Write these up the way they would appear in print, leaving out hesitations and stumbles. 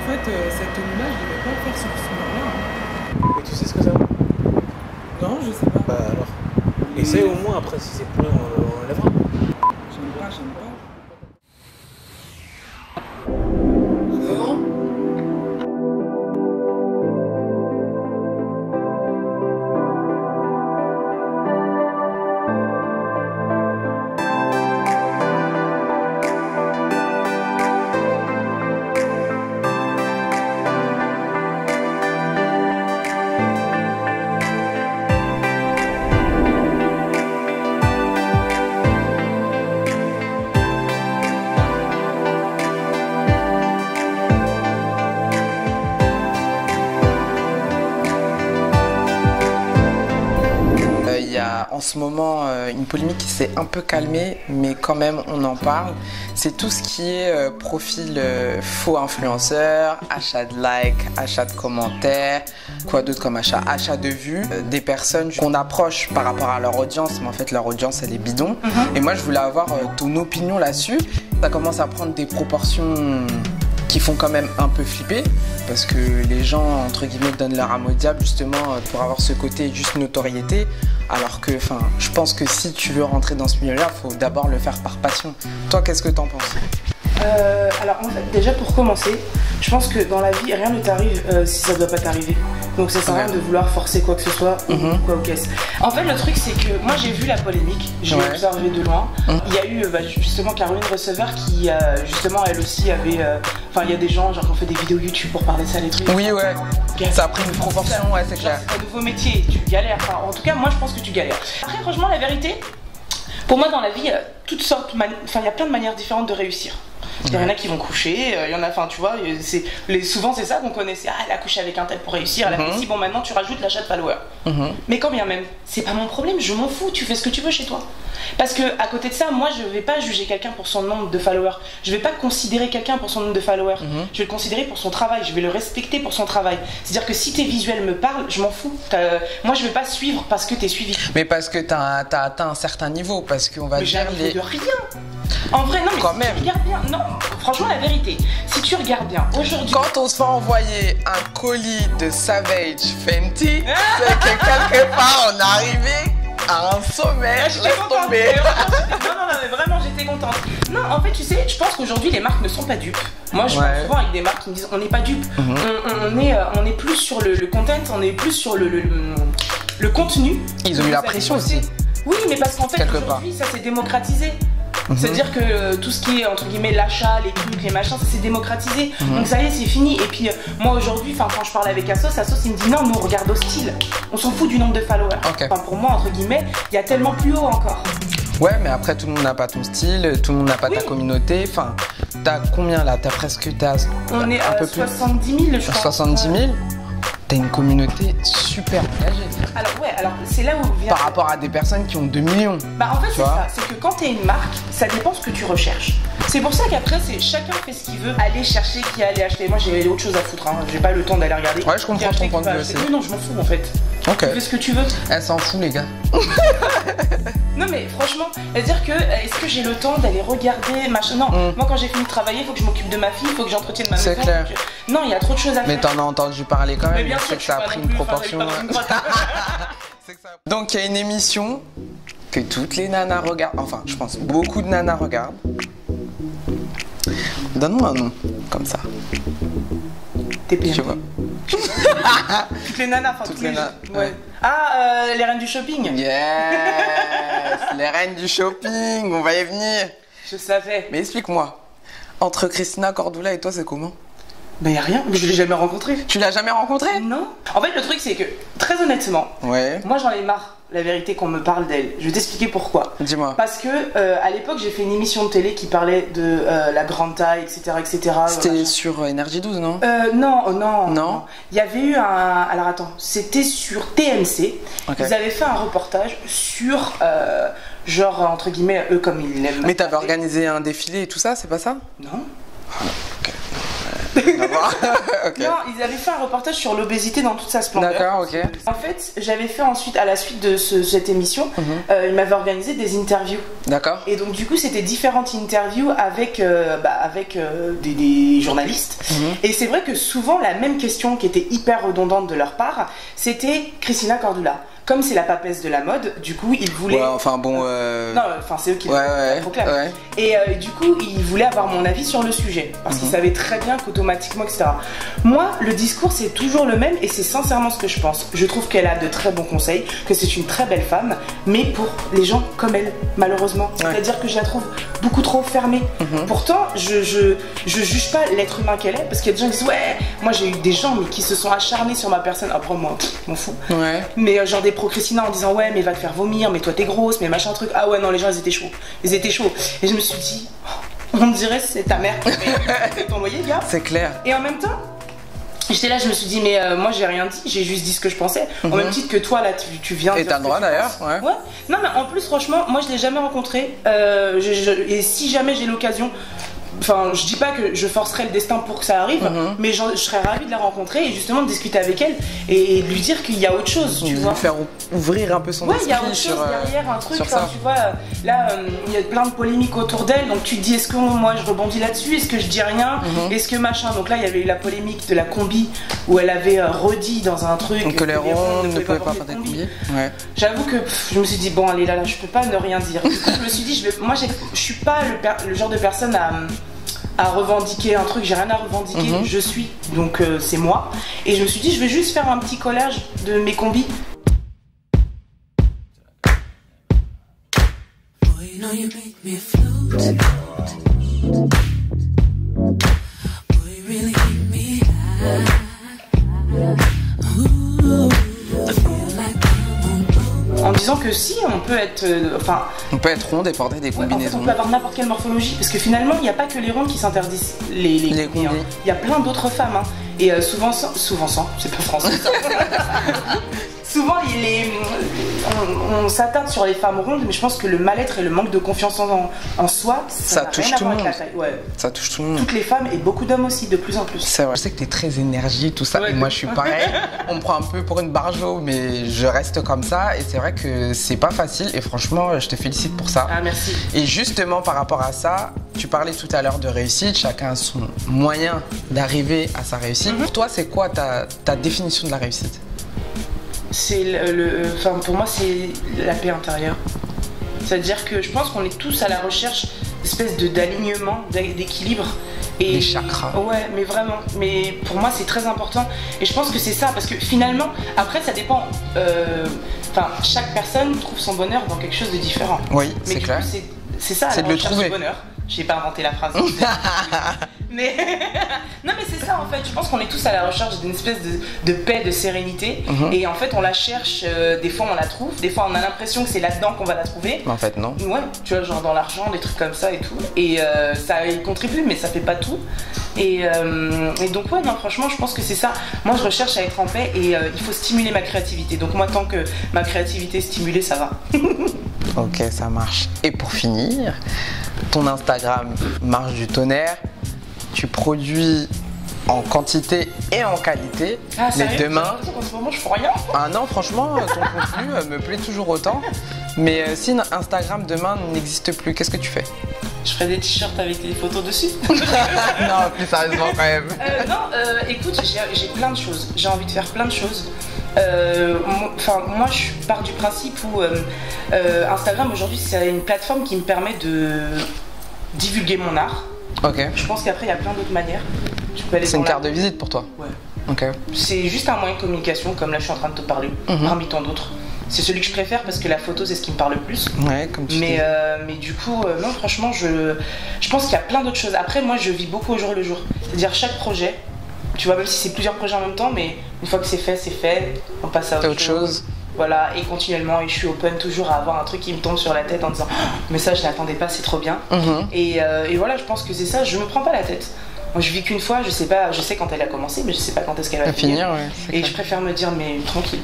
en fait, cette tenue-là, je devais pas le faire sur ce mur-là. Hein. Et tu sais ce que ça vaut? Non, je sais pas. Bah alors. Essaye au moins, après si c'est pourri, on enlèvera. J'aime pas, j'aime pas. En ce moment, une polémique qui s'est un peu calmée, mais quand même on en parle. C'est tout ce qui est profil faux influenceur, achat de likes, achat de commentaires, quoi d'autre comme achat de vues, des personnes qu'on approche par rapport à leur audience, mais en fait leur audience elle est bidon. Et moi je voulais avoir ton opinion là-dessus. Ça commence à prendre des proportions qui font quand même un peu flipper parce que les gens entre guillemets donnent leur âme au diable justement pour avoir ce côté juste notoriété, alors que je pense que si tu veux rentrer dans ce milieu-là, il faut d'abord le faire par passion. Toi, qu'est-ce que t'en penses? Alors en fait, déjà pour commencer, je pense que dans la vie rien ne t'arrive si ça ne doit pas t'arriver. Donc ça sert à rien de vouloir forcer quoi que ce soit ou quoi ou qu'est-ce. En fait le truc c'est que moi j'ai vu la polémique, j'ai observé de loin. Il y a eu justement Caroline Receveur qui justement elle aussi avait, enfin il y a des gens genre qui ont fait des vidéos YouTube pour parler de ça, les trucs. Oui ouais, ça a pris une proportion, ouais c'est clair. C'est un nouveau métier, tu galères, enfin, en tout cas moi je pense que tu galères. Après franchement la vérité, pour moi dans la vie, toutes sortes, il y a plein de manières différentes de réussir. Il y en a qui vont coucher, il y en a, enfin tu vois, souvent c'est ça qu'on connaît, c'est elle a couché avec un tel pour réussir, elle a fait si, bon maintenant tu rajoutes l'achat de followers. Mais quand bien même, c'est pas mon problème, je m'en fous, tu fais ce que tu veux chez toi. Parce que à côté de ça, moi je vais pas juger quelqu'un pour son nombre de followers, je vais pas considérer quelqu'un pour son nombre de followers, je vais le considérer pour son travail, je vais le respecter pour son travail. C'est-à-dire que si tes visuels me parlent, je m'en fous. Moi je vais pas suivre parce que t'es suivi. Mais parce que t'as atteint un certain niveau, parce qu'on va dire de rien. En vrai, non, mais quand si même. tu regardes bien, non, franchement, la vérité, si tu regardes bien, aujourd'hui. Quand on se fait envoyer un colis de Savage Fenty, c'est que quelque part on est arrivé à un sommet. J'étais contente. Non, mais vraiment, j'étais contente. Non, en fait, tu sais, je pense qu'aujourd'hui, les marques ne sont pas dupes. Moi, je parle souvent avec des marques qui me disent on n'est pas dupes. On est plus sur le content, on est plus sur le contenu. Ils ont eu la pression aussi. Oui, mais parce qu'en fait, aujourd'hui, ça s'est démocratisé. C'est-à-dire que tout ce qui est entre guillemets l'achat, les trucs, les machins, ça s'est démocratisé. Donc ça y est, c'est fini. Et puis moi aujourd'hui, quand je parle avec Assos il me dit non, nous on regarde au style. On s'en fout du nombre de followers. Pour moi, entre guillemets, il y a tellement plus haut encore. Ouais, mais après tout le monde n'a pas ton style, tout le monde n'a pas ta communauté. Enfin, t'as combien là? On est à 70 000, je crois. 70 000. T'as une communauté super engagée. Alors c'est là où vient. Par rapport à des personnes qui ont 2 millions. En fait c'est ça, c'est que quand t'es une marque, ça dépend ce que tu recherches. C'est pour ça qu'après chacun fait ce qu'il veut, aller chercher, qui aller acheter. Moi j'ai autre chose à foutre, j'ai pas le temps d'aller regarder. Ouais, je comprends ton point de vue aussi. Non, je m'en fous en fait. Tu fais ce que tu veux. Elle s'en fout les gars. Non mais franchement, c'est-à-dire que est-ce que j'ai le temps d'aller regarder machin? Non, moi quand j'ai fini de travailler, il faut que je m'occupe de ma fille, il faut que j'entretienne ma maison. C'est clair. Non, il y a trop de choses à faire. Mais t'en as entendu parler quand même. Mais bien sûr que ça a pris une proportion. Donc il y a une émission que toutes les nanas regardent, enfin je pense beaucoup de nanas regardent. Donne-moi un nom, comme ça. TPM. Tu vois. Toutes les nanas, enfin toutes les nanas. Ouais. Les reines du shopping. Yes. Les reines du shopping, on va y venir. Je savais. Mais explique-moi, entre Christina Cordula et toi c'est comment? Ben y'a rien, je l'ai jamais rencontré. Tu l'as jamais rencontré? Non. En fait le truc c'est que, très honnêtement, moi j'en ai marre, la vérité, qu'on me parle d'elle. Je vais t'expliquer pourquoi. Dis-moi. Parce que à l'époque j'ai fait une émission de télé qui parlait de la grande taille, etc. etc. C'était sur Énergie 12, non? Non. Il y avait eu un... Alors attends, c'était sur TMC. Ils avaient fait un reportage sur... genre, entre guillemets, eux comme ils l'aiment. Mais t'avais organisé un défilé et tout ça, c'est pas ça? Non. D'accord. Ok. Non, ils avaient fait un reportage sur l'obésité dans toute sa splendeur. D'accord, ok. En fait, j'avais fait ensuite, à la suite de cette émission, ils m'avaient organisé des interviews. D'accord. Et donc du coup, c'était différentes interviews avec des journalistes. Et c'est vrai que souvent, la même question qui était hyper redondante de leur part, c'était Christina Cordula. Comme c'est la papesse de la mode, du coup, ils voulaient... Ouais, enfin bon... Non, enfin c'est eux qui ouais, le proclament. ouais. Et du coup, ils voulaient avoir mon avis sur le sujet. Parce qu'ils savaient très bien qu'automatiquement, etc. Moi, le discours, c'est toujours le même et c'est sincèrement ce que je pense. Je trouve qu'elle a de très bons conseils, que c'est une très belle femme, mais pour les gens comme elle, malheureusement. C'est-à-dire que je la trouve beaucoup trop fermée. Pourtant, je juge pas l'être humain qu'elle est, parce qu'il y a des gens qui disent, ouais, moi j'ai eu des gens mais qui se sont acharnés sur ma personne. Après, moi, je m'en fous. Ouais. Mais genre des pro-Christina en disant, ouais, mais va te faire vomir, mais toi t'es grosse, mais machin truc. Ah ouais, non, les gens ils étaient chauds. Ils étaient chauds. Et je me suis dit, on dirait c'est ta mère qui fait ton loyer, gars. C'est clair. Et en même temps, j'étais là, je me suis dit, mais moi j'ai rien dit, j'ai juste dit ce que je pensais. Au même titre que toi, là, tu viens. Et t'as le droit d'ailleurs, ouais. Non, mais en plus, franchement, moi je l'ai jamais rencontré. Et si jamais j'ai l'occasion. Enfin, je dis pas que je forcerai le destin pour que ça arrive, mais je serais ravie de la rencontrer et justement de discuter avec elle et de lui dire qu'il y a autre chose, tu vois. Faire ouvrir un peu son esprit. Il y a autre chose derrière, un truc, sur ça. tu vois, là, il y a plein de polémiques autour d'elle, donc tu te dis, est-ce que moi je rebondis là-dessus, est-ce que je dis rien, est-ce que machin, donc là il y avait eu la polémique de la combi, où elle avait redit dans un truc... Donc que les rondes ne pouvaient pas faire des combis. Ouais. J'avoue que je me suis dit, bon allez là, je peux pas ne rien dire. Du coup, je me suis dit, moi je suis pas le genre de personne à revendiquer un truc, j'ai rien à revendiquer, je suis, donc c'est moi. Et je me suis dit, je vais juste faire un petit collage de mes combis. En disant que si, on peut être... on peut être ronde et porter des combinaisons. En fait, on peut avoir n'importe quelle morphologie, parce que finalement, il n'y a pas que les rondes qui s'interdisent les combis. Hein. Il y a plein d'autres femmes. Hein. Et souvent sans, c'est pas français. Souvent, on s'attarde sur les femmes rondes, mais je pense que le mal-être et le manque de confiance en soi, ça touche tout le monde. Ça touche tout le monde. Toutes les femmes et beaucoup d'hommes aussi, de plus en plus. C'est vrai. Je sais que t'es très énergie, tout ça, et moi je suis pareil. On me prend un peu pour une barjo, mais je reste comme ça, et c'est vrai que c'est pas facile, et franchement, je te félicite pour ça. Ah, merci. Et justement, par rapport à ça, tu parlais tout à l'heure de réussite, chacun a son moyen d'arriver à sa réussite. Pour toi, c'est quoi ta définition de la réussite? C'est pour moi, c'est la paix intérieure. C'est-à-dire que je pense qu'on est tous à la recherche d'espèce d'alignement, d'équilibre. Et des chakras. Ouais, mais vraiment. Mais pour moi, c'est très important. Et je pense que c'est ça, parce que finalement, après, ça dépend. Chaque personne trouve son bonheur dans quelque chose de différent. Oui, c'est clair. C'est ça, c'est de le trouver. Bonheur. J'ai pas inventé la phrase. mais non, mais c'est ça en fait. Je pense qu'on est tous à la recherche d'une espèce de paix, de sérénité. Et en fait, on la cherche. Des fois, on la trouve. Des fois, on a l'impression que c'est là-dedans qu'on va la trouver. Mais en fait, non. Ouais, tu vois, genre dans l'argent, des trucs comme ça et tout. Et ça y contribue, mais ça fait pas tout. Et donc, ouais, non, franchement, je pense que c'est ça. Moi, je recherche à être en paix et il faut stimuler ma créativité. Donc, moi, tant que ma créativité est stimulée, ça va. Ok, ça marche. Et pour finir, ton Instagram marche du tonnerre. Tu produis en quantité et en qualité. Ah, mais demain. En ce moment, je fais rien. Ah non, franchement, ton contenu me plaît toujours autant. Mais si Instagram demain n'existe plus, qu'est-ce que tu fais? Je ferai des t-shirts avec des photos dessus. Non, plus sérieusement quand même. Écoute, j'ai plein de choses. J'ai envie de faire plein de choses. Moi, je pars du principe où Instagram aujourd'hui, c'est une plateforme qui me permet de divulguer mon art. Ok. Je pense qu'après, il y a plein d'autres manières. C'est une carte de visite pour toi? Ouais. Ok. C'est juste un moyen de communication, comme là, je suis en train de te parler, parmi tant d'autres. C'est celui que je préfère parce que la photo, c'est ce qui me parle le plus. Ouais, comme tu dis. Mais du coup, non, franchement, je pense qu'il y a plein d'autres choses. Après, moi, je vis beaucoup au jour le jour. C'est-à-dire, chaque projet, tu vois, même si c'est plusieurs projets en même temps, mais une fois que c'est fait, on passe à autre chose. Voilà, et continuellement, et je suis open toujours à avoir un truc qui me tombe sur la tête en disant oh, mais ça, je l'attendais pas, c'est trop bien. Et voilà, je pense que c'est ça, je me prends pas la tête. Moi, je vis qu'une fois, je sais quand elle a commencé, mais je sais pas quand est-ce qu'elle va finir. Ouais, et je préfère me dire, mais tranquille.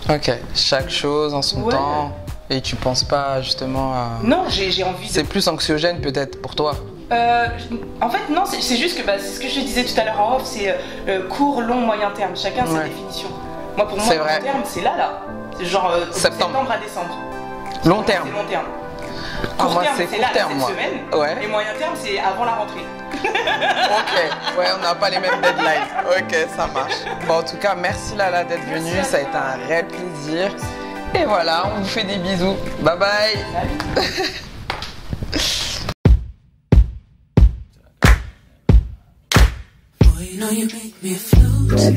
Ok, chaque chose en son temps. Et tu penses pas justement à... Non, j'ai envie C'est plus anxiogène peut-être pour toi. En fait, non, c'est juste que c'est ce que je te disais tout à l'heure en off, c'est court, long, moyen terme. Chacun sa définition. Moi, pour moi, long terme, c'est là. C'est genre septembre à décembre. Long terme. C'est long terme. Court Court terme, terme, c'est là, cette semaine. Ouais. Et moyen terme, c'est avant la rentrée. Ok, ouais, on n'a pas les mêmes deadlines. Ok, ça marche. Bon, en tout cas, merci Lala d'être venue. Ça a été un réel plaisir. Et voilà, on vous fait des bisous. Bye bye. You know you make me float.